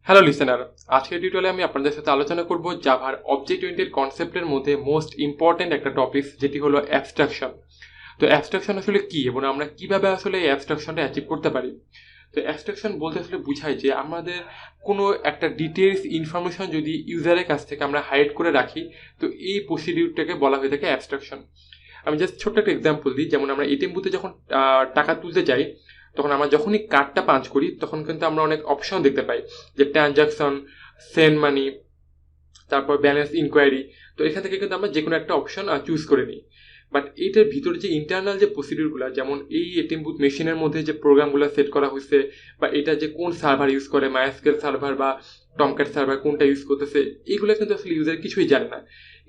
Hello listener, আজকের টিউটোরিয়ালে আমি আপনাদের সাথে আলোচনা করব জাভার অবজেক্ট ওরিয়েন্টেড কনসেপ্টের মধ্যে মোস্ট ইম্পর্টেন্ট একটা টপিক, যেটি হলো অ্যাবস্ট্রাকশন। তো অ্যাবস্ট্রাকশন আসলে কি এবং আমরা কিভাবে আসলে এই অ্যাবস্ট্রাকশনটা অ্যাচিভ করতে পারি। তো অ্যাবস্ট্রাকশন বলতে আসলে বোঝায় যে আমাদের কোনো একটা ডিটেলস ইনফরমেশন যদি ইউজারের কাছ থেকে আমরা হাইড করে রাখি, তো এই প্রসিডিউরটাকে বলা হয়ে থাকে অ্যাবস্ট্রাকশন। আমি জাস্ট ছোট্ট একটা এক্সাম্পল দিই। যেমন আমরা এটিএম বুথে যখন টাকা তুলতে যাই, তখন আমরা যখনই কার্ডটা পাঞ্চ করি তখন কিন্তু আমরা অনেক অপশন দেখতে পাই, যে ট্রানজাকশন, সেন্ড মানি, তারপর ব্যালেন্স ইনকোয়ারি। তো এখান থেকে কিন্তু আমরা যে কোনো একটা অপশন চুজ করে নিই। বাট এইটার ভিতরে যে ইন্টারনাল যে প্রসিডিউরগুলো, যেমন এই এটিএম বুথ মেশিনের মধ্যে যে প্রোগ্রামগুলো সেট করা হয়েছে, বা এটা যে কোন সার্ভার ইউজ করে, মাইস্কেল সার্ভার বা টমক্যাট সার্ভার কোনটা ইউজ করতেছে, এইগুলো কিন্তু আসলে ইউজার কিছুই জানে না।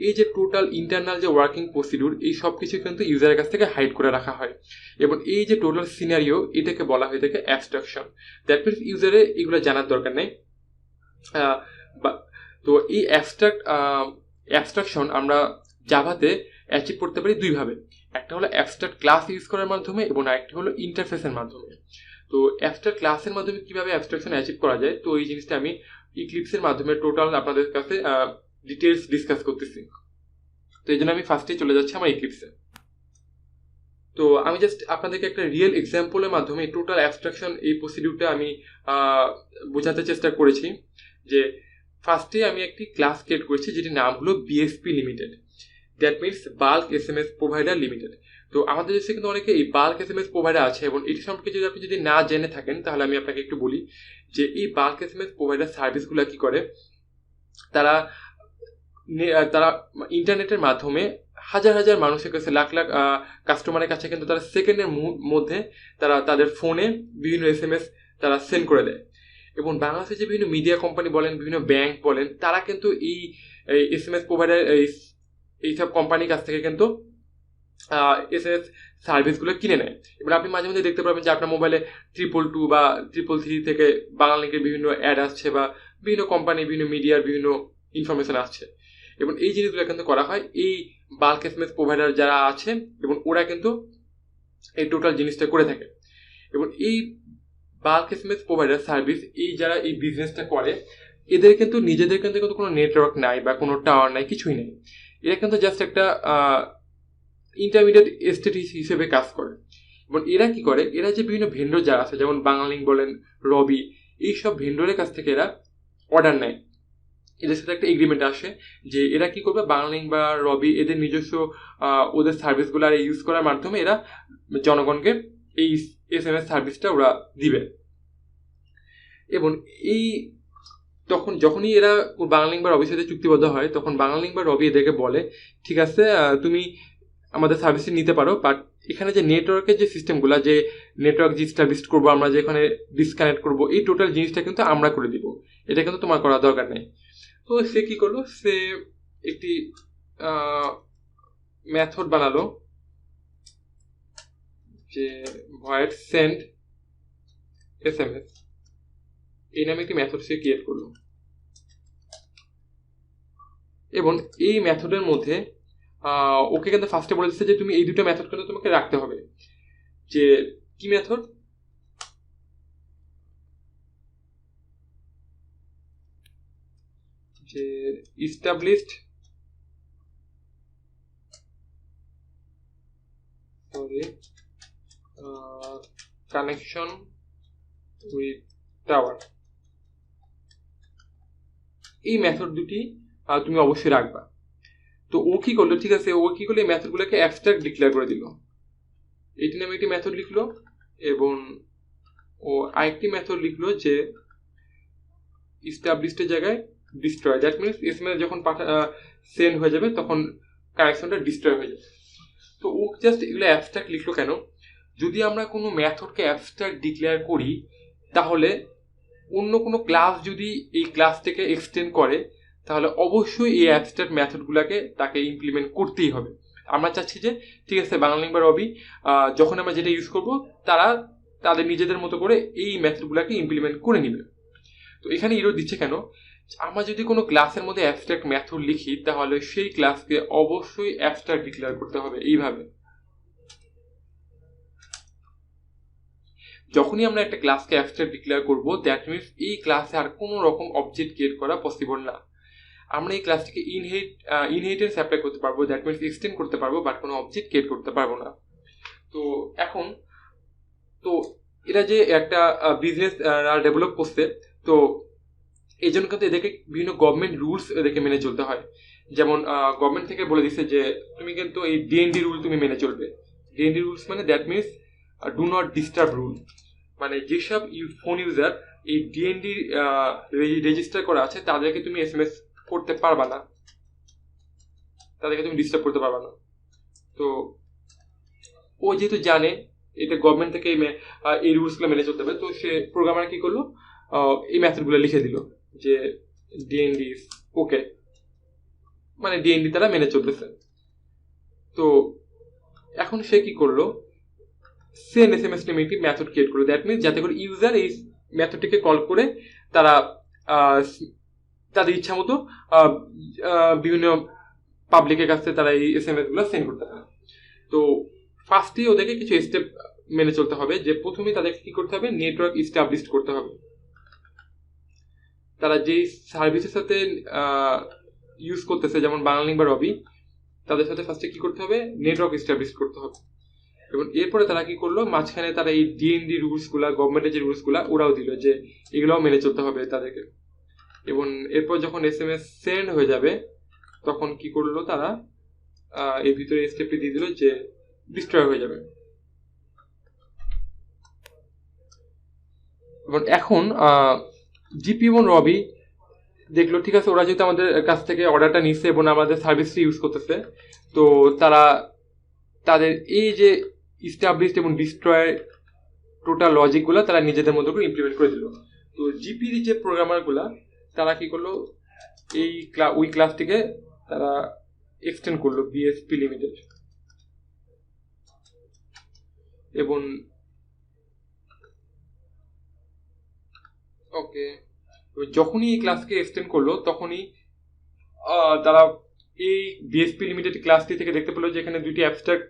এই যে টোটাল ইন্টারনাল যে ওয়ার্কিং প্রসিডিউর, এই সব কিছু কিন্তু ইউজারের কাছ থেকে হাইড করে রাখা হয়। এবং এই যে টোটাল সিনারিও, এটাকে বলা হয়ে থাকে অ্যাবস্ট্রাকশন। দ্যাট মিনস ইউজারে এগুলো জানার দরকার নেই। তো এই অ্যাবস্ট্রাকশন আমরা জাভাতে অ্যাচিভ করতে পারি দুইভাবে। একটা হলো অ্যাবস্ট্রাক্ট ক্লাস ইউজ করার মাধ্যমে, এবং আরেকটা হলো ইন্টারফেসের মাধ্যমে। তো অ্যাবস্ট্রাক্ট ক্লাসের মাধ্যমে কিভাবে অ্যাবস্ট্রাকশন অ্যাচিভ করা যায়, তো এই জিনিসটা আমি ইক্লিপসের মাধ্যমে টোটাল আপনাদের কাছে ডিটেলস ডিসকাস করতেছি। তো এই জন্য আমি ফার্স্টেই চলে যাচ্ছি আমার ইক্লিপসে। তো আমি জাস্ট আপনাদেরকে একটা রিয়েল এক্সাম্পলের মাধ্যমে টোটাল অ্যাবস্ট্রাকশন এই প্রসিডিউরটা আমি বোঝাতে চেষ্টা করেছি। যে ফার্স্টে আমি একটি ক্লাস ক্রিয়েট করেছি, যেটির নাম হলো BSP limited. That means bulk SMS provider limited. তো আমাদের দেশে কিন্তু অনেকে এই বাল্ক এসএমএস প্রোভাইডার আছে, এবং এটি সম্পর্কে যদি আপনি যদি না জেনে থাকেন, তাহলে আমি আপনাকে একটু বলি যে এই বাল্ক এসএমএস প্রোভাইডার সার্ভিসগুলো কি করে। তারা তারা ইন্টারনেটের মাধ্যমে হাজার হাজার মানুষের কাছে, লাখ লাখ কাস্টমারের কাছে কিন্তু তারা সেকেন্ডের মধ্যে তারা তাদের ফোনে বিভিন্ন এসএমএস তারা সেন্ড করে দেয়। এবং বাংলাদেশে যে বিভিন্ন মিডিয়া কোম্পানি বলেন, বিভিন্ন ব্যাংক বলেন, তারা কিন্তু এই এসএমএস প্রোভাইডার এইসব কোম্পানির কাছ থেকে কিন্তু এসএমএস সার্ভিসগুলো কিনে নেয়। এবার আপনি মাঝে মাঝে দেখতে পাবেন যে আপনার মোবাইলে 222 বা 333 থেকে বাংলালিংকের বিভিন্ন অ্যাড আসছে, বা বিভিন্ন কোম্পানি, বিভিন্ন মিডিয়ার বিভিন্ন ইনফরমেশন আসছে। এবং এই জিনিসগুলো কিন্তু করা হয় এই বাল্ক এসএমএস প্রোভাইডার যারা আছে, এবং ওরা কিন্তু এই টোটাল জিনিসটা করে থাকে। এবং এই বাল্ক এসএমএস প্রোভাইডার সার্ভিস, এই যারা এই বিজনেসটা করে, এদের কিন্তু নিজেদের কিন্তু কোনো নেটওয়ার্ক নাই বা কোনো টাওয়ার নাই, কিছুই নেই। এরা কিন্তু জাস্ট একটা ইন্টারমিডিয়েট স্টেট হিসেবে কাজ করে। এবং এরা কি করে, এরা যে বিভিন্ন ভেন্ডর যারা আছে, যেমন বাংলালিংক বলেন, রবি, এইসব ভেন্ডরের কাছ থেকে এরা অর্ডার নেয়। এদের সাথে একটা এগ্রিমেন্ট আসে যে এরা কি করবে, বাংলালিংক বা রবি এদের নিজস্ব ওদের সার্ভিসগুলো আর ইউজ করার মাধ্যমে এরা জনগণকে এই এসএমএস সার্ভিসটা ওরা দিবে। এবং এই তখন যখনই এরা বাংলালিংক বা রবির সাথে চুক্তিবদ্ধ হয়, তখন বাংলালিংক বা রবি এদেরকে বলে, ঠিক আছে, তুমি আমাদের সার্ভিসটি নিতে পারো, বাট এখানে যে নেটওয়ার্কের যে সিস্টেমগুলো, যে নেটওয়ার্ক যে স্টাবলিশ করবো আমরা, যে এখানে ডিসকানেক্ট করবো, এই টোটাল জিনিসটা কিন্তু আমরা করে দিব, এটা কিন্তু তোমার করার দরকার নেই। তো সে কি করলো, সে একটি মেথড বানালো, যে ভয়েড সেন্ড এসএমএস, এই নামে একটি মেথড সে ক্রিয়েট করলো। এবং এই মেথডের মধ্যে ওকে কিন্তু ফার্স্টে বলে দিচ্ছে যে তুমি এই দুটো মেথড কিন্তু তোমাকে রাখতে হবে। যে কি মেথড, যে established কানেকশন উইথ টাওয়ার, এই মেথড দুটি তুমি অবশ্যই রাখবা। তো ও কি করলো, ঠিক আছে, ও কি করলো, এই মেথডগুলোকে অ্যাবস্ট্রাক্ট ডিক্লেয়ার করে দিল। এটি নামে একটি মেথড লিখলো, এবং ও আরেকটি মেথড লিখলো যে এস্টাবলিশডের জায়গায় ডিস্ট্রয়। দ্যাট মিনস এসএমএস যখন সেন্ড হয়ে যাবে তখন কানেকশনটা ডিস্ট্রয় হয়ে যাবে। তো ও জাস্ট এগুলো অ্যাবস্ট্রাক্ট লিখলো কেন, যদি আমরা কোনো মেথডকে অ্যাবস্ট্রাক্ট ডিক্লেয়ার করি, তাহলে অন্য কোনো ক্লাস যদি এই ক্লাসটাকে এক্সটেন্ড করে, তাহলে অবশ্যই এই অ্যাবস্ট্রাক্ট মেথডগুলোকে তাকে ইমপ্লিমেন্ট করতেই হবে। আমরা চাচ্ছি যে ঠিক আছে, বাংলালিংক বা রবি যখন আমরা যেটা ইউজ করব, তারা তাদের নিজেদের মতো করে এই মেথডগুলোকে ইমপ্লিমেন্ট করে নেবে। তো এখানে ইরর দিচ্ছে কেন, আমরা যদি কোনো ক্লাসের মধ্যে অ্যাবস্ট্রাক্ট মেথড লিখি, তাহলে সেই ক্লাসকে অবশ্যই অ্যাবস্ট্রাক্ট ডিক্লেয়ার করতে হবে এইভাবে। যখনই আমরা একটা ক্লাসকে অ্যাবস্ট্রাক্ট ডিক্লেয়ার করব, দ্যাট মিনস এই ক্লাসে আর কোনো রকম অবজেক্ট ক্রিয়েট করা পসিবল না। আমরা এই ক্লাসটিকে ইনহেরিটেন্স অ্যাপ্লাই করতে পারবো, দ্যাট মিনস এক্সটেন্ড করতে পারবো, বাট কোনো অবজেক্ট ক্রিয়েট করতে পারবো না। তো এখন তো এরা যে একটা বিজনেস ডেভেলপ করছে, তো এই জন্য কিন্তু এদেরকে বিভিন্ন গভর্নমেন্ট রুলস এদেরকে মেনে চলতে হয়। যেমন গভর্নমেন্ট থেকে বলে দিচ্ছে যে তুমি কিন্তু এই ডিএনডি রুল তুমি মেনে চলবে। ডিএনডি রুলস মানে that means do not disturb rule, মানে যেসব ফোন ইউজার এই ডিএনডি রেজিস্টার করা আছে তাদেরকে তুমি এসএমএস করতে পারবা না, তাদেরকে তুমি ডিস্টার্ব করতে পারবা না। তো ও যেহেতু জানে এটা গভর্নমেন্ট থেকে এই রুলসগুলো মেনে চলতে হবে, তো সে প্রোগ্রামার কি করলো, এই মেথডগুলো লিখে দিল যে ডিএনডি ওকে, মানে ডিএনডি তারা মেনে চলতেছে। তো এখন সে কি করলো, সেন্ড এসএমএস নামে একটি মেথড ক্রিয়েট করলো, দ্যাট মিনস যাতে করে ইউজার এই মেথডটিকে কল করে তারা তাদের ইচ্ছা মতো বিভিন্ন পাবলিকের কাছে তারা এই এসএমএস গুলো সেন্ড করতে পারে। তো ফার্স্টে ওদেরকে কিছু স্টেপ মেনে চলতে হবে, যে প্রথমে তাদেরকে কি করতে হবে, নেটওয়ার্ক ইস্টাবলিশ করতে হবে। তারা যেই সার্ভিসের সাথে ইউজ করতেছে, যেমন বাংলালিংক বা রবি, তাদের সাথে ফার্স্টে কি করতে হবে, নেটওয়ার্ক ইস্টাবলিশ করতে হবে। এবং এরপরে তারা কি করলো, মাঝখানে তারা এই ডিএনডি রুলসগুলা, গভর্নমেন্টের যে রুলসগুলা ওরাও দিল যে এগুলোও মেনে চলতে হবে তাদেরকে। এবং এরপর যখন এসএমএস সেন্ড হয়ে যাবে তখন কি করলো, তারা এর ভিতরে স্টেপটি দিয়ে দিল যে ডিস্ট্রয় হয়ে যাবে। এবং এখন জিপি এবং রবি দেখলো ঠিক আছে, ওরা যেহেতু আমাদের কাছ থেকে অর্ডারটা নিচ্ছে এবং আমাদের সার্ভিসটি ইউজ করতেছে, তো তারা তাদের এই যে ইস্টাবলিশড এবং ডিস্ট্রয় টোটাল লজিকগুলো তারা নিজেদের মতো করে ইমপ্লিমেন্ট করে দিল। তো জিপির যে প্রোগ্রামারগুলা তারা কি করলো, ওই ক্লাসটিকে তারা এক্সটেন্ড করলো বিএসপি লিমিটেড। এবং ওকে, যখনই এই ক্লাসকে এক্সটেন্ড করলো তখনই তারা এই বিএসপি লিমিটেড ক্লাসটি থেকে দেখতে পেলো যে এখানে দুইটি অ্যাবস্ট্রাক্ট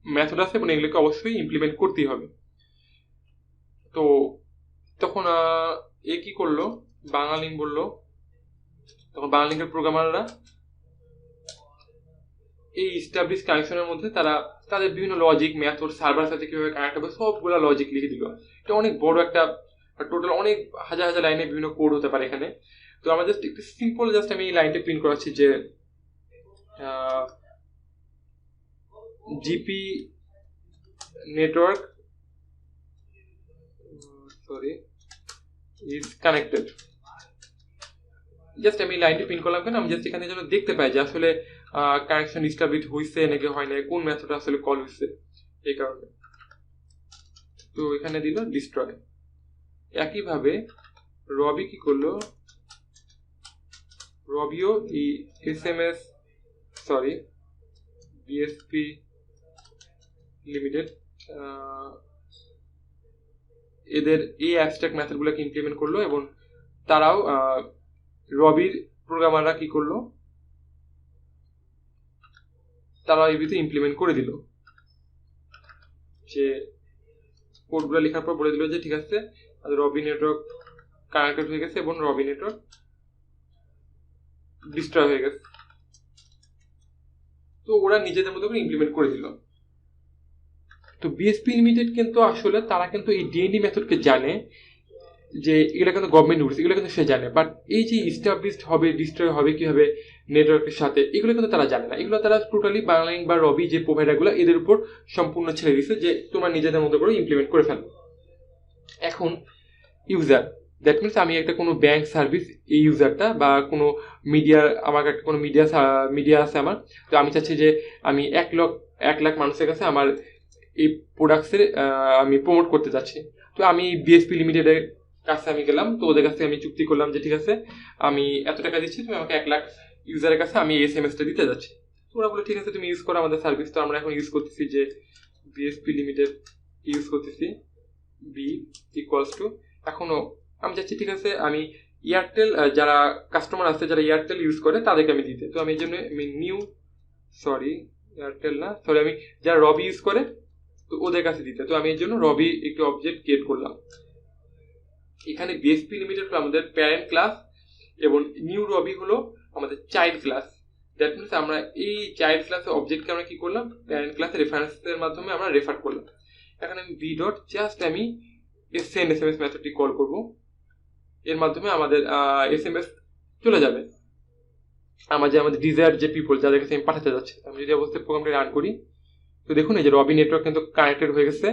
মেথড আছে এবং এগুলোকে অবশ্যই ইমপ্লিমেন্ট করতেই হবে। তো তখন এ কি করলো, বাংলালিংক বললো, তখন বাংলালিংকের প্রোগ্রামাররা এই ইস্টাবলিশ কানেকশনের মধ্যে তারা তাদের বিভিন্ন লজিক মেথড সার্ভার সাথে কিভাবে কানেক্ট হবে সবগুলো লজিক লিখে দিল। এটা অনেক বড় একটা টোটাল, অনেক হাজার হাজার লাইনে বিভিন্ন কোড হতে পারে এখানে। তো আমরা জাস্ট একটু সিম্পল জাস্ট আমি এই লাইনটা প্রিন্ট করাচ্ছি যে GP network is connected. Just আমি লাইনটি প্রিন্ট করলাম কেন, আমি জাস্ট এখানে যেন দেখতে পাই যে আসলে কানেকশন ইস্টাবলিশ হয়েছে নাকি হয় না, কোন মেথড আসলে কল হয়েছে, এই কারণে। তো এখানে দিল ডিস্ট্রয়। একইভাবে রবি কি করলো, রবিও এই এসএমএস বিএসপি লিমিটেড এদের এই অ্যাবস্ট্রাক্ট মেথডগুলোকে ইমপ্লিমেন্ট করলো এবং তারাও রবির প্রোগ্রামাররা কি করলো, তারা এই ভিতরে ইমপ্লিমেন্ট করে দিল, যে কোডগুলো লেখার পর বলে দিল যে ঠিক আছে রবি নেটওয়ার্ক কানেক্টেড হয়ে গেছে এবং রবি নেটওয়ার্ক ডিস্ট্রয় হয়ে গেছে। তো ওরা নিজেদের মতো করে ইমপ্লিমেন্ট করে দিল। তো বিএসপি লিমিটেড কিন্তু আসলে তারা কিন্তু এই ডিএনডি মেথডকে জানে যে এগুলো কিন্তু গভর্নমেন্ট রুলস, এগুলো কিন্তু সে জানে, বাট এই যে ইস্টাবলিশড হবে ডিস্ট্রয় হবে কিভাবে নেটওয়ার্কের সাথে, এগুলো কিন্তু তারা জানে না। এগুলো তারা টোটালি বাংলালিংক বা রবি যে প্রোভাইডারগুলো এদের উপর সম্পূর্ণ ছেড়ে দিচ্ছে যে তোমরা নিজেদের মতো করে ইমপ্লিমেন্ট করে ফেলো। এখন ইউজার, দ্যাট মিনস আমি একটা কোনো ব্যাংক সার্ভিস, এই ইউজারটা বা কোনো মিডিয়া, আমার একটা কোনো মিডিয়া আছে আমার, তো আমি চাচ্ছি যে আমি 1 লাখ মানুষের কাছে আমার এই প্রোডাক্টসের আমি প্রমোট করতে চাচ্ছি। তো আমি বিএসপি লিমিটেডের কাছে আমি গেলাম, তো ওদের কাছে আমি চুক্তি করলাম যে ঠিক আছে আমি এত টাকা দিচ্ছি, তুমি আমাকে 1 লাখ ইউজারের কাছে আমি এসএমএসটা দিতে যাচ্ছি। তো ওরা বলে ঠিক আছে তুমি ইউজ করো আমাদের সার্ভিস। তো আমরা এখন ইউজ করতেছি যে বিএসপি লিমিটেড ইউজ করতেছি বি ইকুয়ালস টু, এখনো আমি চাচ্ছি ঠিক আছে আমি এয়ারটেল যারা কাস্টমার আছে যারা এয়ারটেল ইউজ করে তাদেরকে আমি দিতে। তো আমি এই জন্য আমি এয়ারটেল না, আমি যারা রবি ইউজ করে তো ওদের কাছে দিতে। তো আমি এর জন্য রবি একটি অবজেক্ট ক্রিয়েট করলাম। এখানে বিএসপি লিমিটেড হলো আমাদের প্যারেন্ট ক্লাস এবং নিউ রবি হলো আমাদের চাইল্ড ক্লাস। দ্যাট মিনস আমরা এই চাইল্ড ক্লাসের অবজেক্টকে আমরা কি করলাম, প্যারেন্ট ক্লাসের রেফারেন্সের মাধ্যমে আমরা রেফার করলাম। এখন আমি বি ডট জাস্ট আমি সেন্ড এসএমএস মেথডটি কল করব, এর মাধ্যমে আমাদের এসএমএস চলে যাবে আমাদের ডিজায়ার যে পিপল যাদের কাছে আমি পাঠাতে যাচ্ছি। আমি যদি অবশ্যই প্রোগ্রামটি রান করি, তো দেখুন এই যে রবি নেটওয়ার্ক কিন্তু কানেক্টেড হয়ে গেছে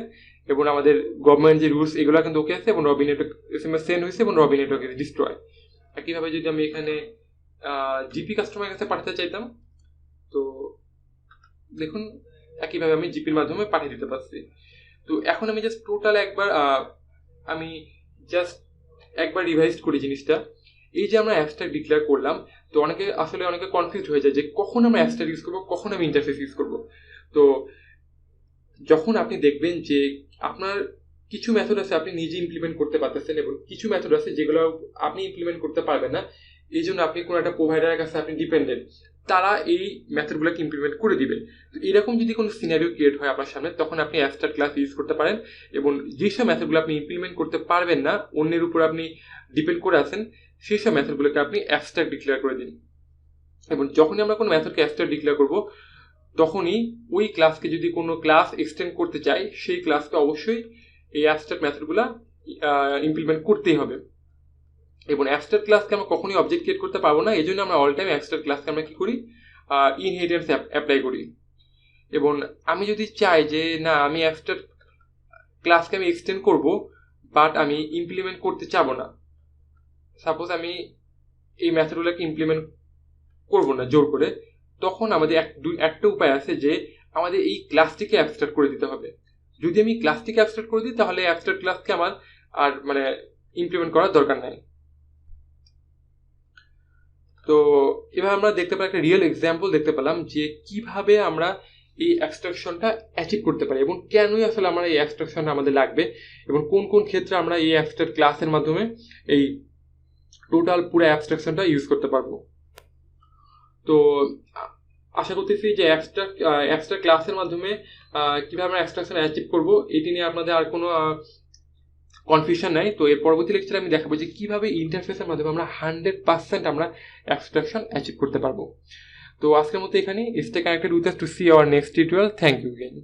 এবং আমাদের গভর্নমেন্ট যে রুলস এগুলো কিন্তু ওকে আছে এবং রবি নেটওয়ার্ক এসএমএস সেন্ড হয়েছে এবং রবি নেটওয়ার্ক ইজ ডিস্ট্রয়। একইভাবে যদি আমি এখানে জিপি কাস্টমারের কাছে পাঠাতে চাইতাম, তো দেখুন একইভাবে আমি জিপির মাধ্যমে পাঠিয়ে দিতে পারছি। তো এখন আমি জাস্ট টোটাল একবার রিভাইজ করি জিনিসটা। এই যে আমরা অ্যাবস্ট্রাক্ট ডিক্লেয়ার করলাম, তো অনেকে কনফিউজড হয়ে যায় যে কখন আমরা অ্যাবস্ট্রাক্ট ইউজ করবো, কখন আমি ইন্টারফেস ইউজ করবো। তো যখন আপনি দেখবেন যে আপনার কিছু মেথড আছে আপনি নিজে ইমপ্লিমেন্ট করতে পারতেছেন এবং কিছু মেথড আছে যেগুলো আপনি ইমপ্লিমেন্ট করতে পারবেন না, এই জন্য আপনি কোনো একটা প্রোভাইডারের কাছে আপনি ডিপেন্ডেন্ট, তারা এই মেথডগুলোকে ইমপ্লিমেন্ট করে দিবে। তো এরকম যদি কোনো সিনারিও ক্রিয়েট হয় আপনার সামনে, তখন আপনি অ্যাবস্ট্রাক্ট ক্লাস ইউজ করতে পারেন এবং যেসব মেথডগুলো আপনি ইমপ্লিমেন্ট করতে পারবেন না, অন্যের উপর আপনি ডিপেন্ড করে আছেন, সেই সব মেথডগুলোকে আপনি অ্যাবস্ট্রাক্ট ডিক্লেয়ার করে দিন। এবং যখনই আমরা কোনো মেথডকে অ্যাবস্ট্রাক্ট ডিক্লেয়ার করবো, তখনই ওই ক্লাসকে যদি কোনো ক্লাস এক্সটেন্ড করতে চাই, সেই ক্লাসকে অবশ্যই এই অ্যাবস্ট্রাক্ট মেথডগুলো ইমপ্লিমেন্ট করতেই হবে। এবং অ্যাবস্ট্রাক্ট ক্লাসকে আমরা কখনোই অবজেক্ট ক্রিয়েট করতে পারবো না, এই জন্য আমরা অল টাইম অ্যাবস্ট্রাক্ট ক্লাসকে আমরা কি করি, ইনহেরিটেন্স অ্যাপ্লাই করি। এবং আমি যদি চাই যে না আমি অ্যাবস্ট্রাক্ট ক্লাসকে আমি এক্সটেন্ড করব বাট আমি ইমপ্লিমেন্ট করতে চাবো না, সাপোজ আমি এই মেথডগুলোকে ইমপ্লিমেন্ট করবো না জোর করে, তখন আমাদের একটা উপায় আছে যে আমাদের এই ক্লাসটিকে অ্যাবস্ট্রাক্ট করে দিতে হবে। যদি আমি ক্লাসটিকে অ্যাবস্ট্রাক্ট করে দিই, তাহলে অ্যাবস্ট্রাক্ট ক্লাসকে আমার আর ইমপ্লিমেন্ট করার দরকার নাই। তো এভাবে আমরা দেখতে পেলাম একটা রিয়েল এক্সাম্পল দেখতে পেলাম যে কিভাবে আমরা এই অ্যাবস্ট্রাকশনটা অ্যাচিভ করতে পারি এবং কেনই আসলে আমরা এই অ্যাবস্ট্রাকশনটা আমাদের লাগবে এবং কোন কোন ক্ষেত্রে আমরা এই অ্যাবস্ট্রাক্ট ক্লাসের মাধ্যমে এই টোটাল পুরো অ্যাবস্ট্রাকশনটা ইউজ করতে পারবো। তো আশা করতেছি যে অ্যাবস্ট্রাক্ট ক্লাসের মাধ্যমে কিভাবে আমরা অ্যাবস্ট্রাকশন অ্যাচিভ করবো এটি নিয়ে আপনাদের আর কোনো কনফিউশন নাই। তো এর পরবর্তী লেকচারে আমি দেখাবো যে কিভাবে ইন্টারফেসের মাধ্যমে আমরা 100% আমরা অ্যাবস্ট্রাকশন অ্যাচিভ করতে পারবো। তো আজকের মতো এখানে stay connected with us to see our next tutorial. Thank you again.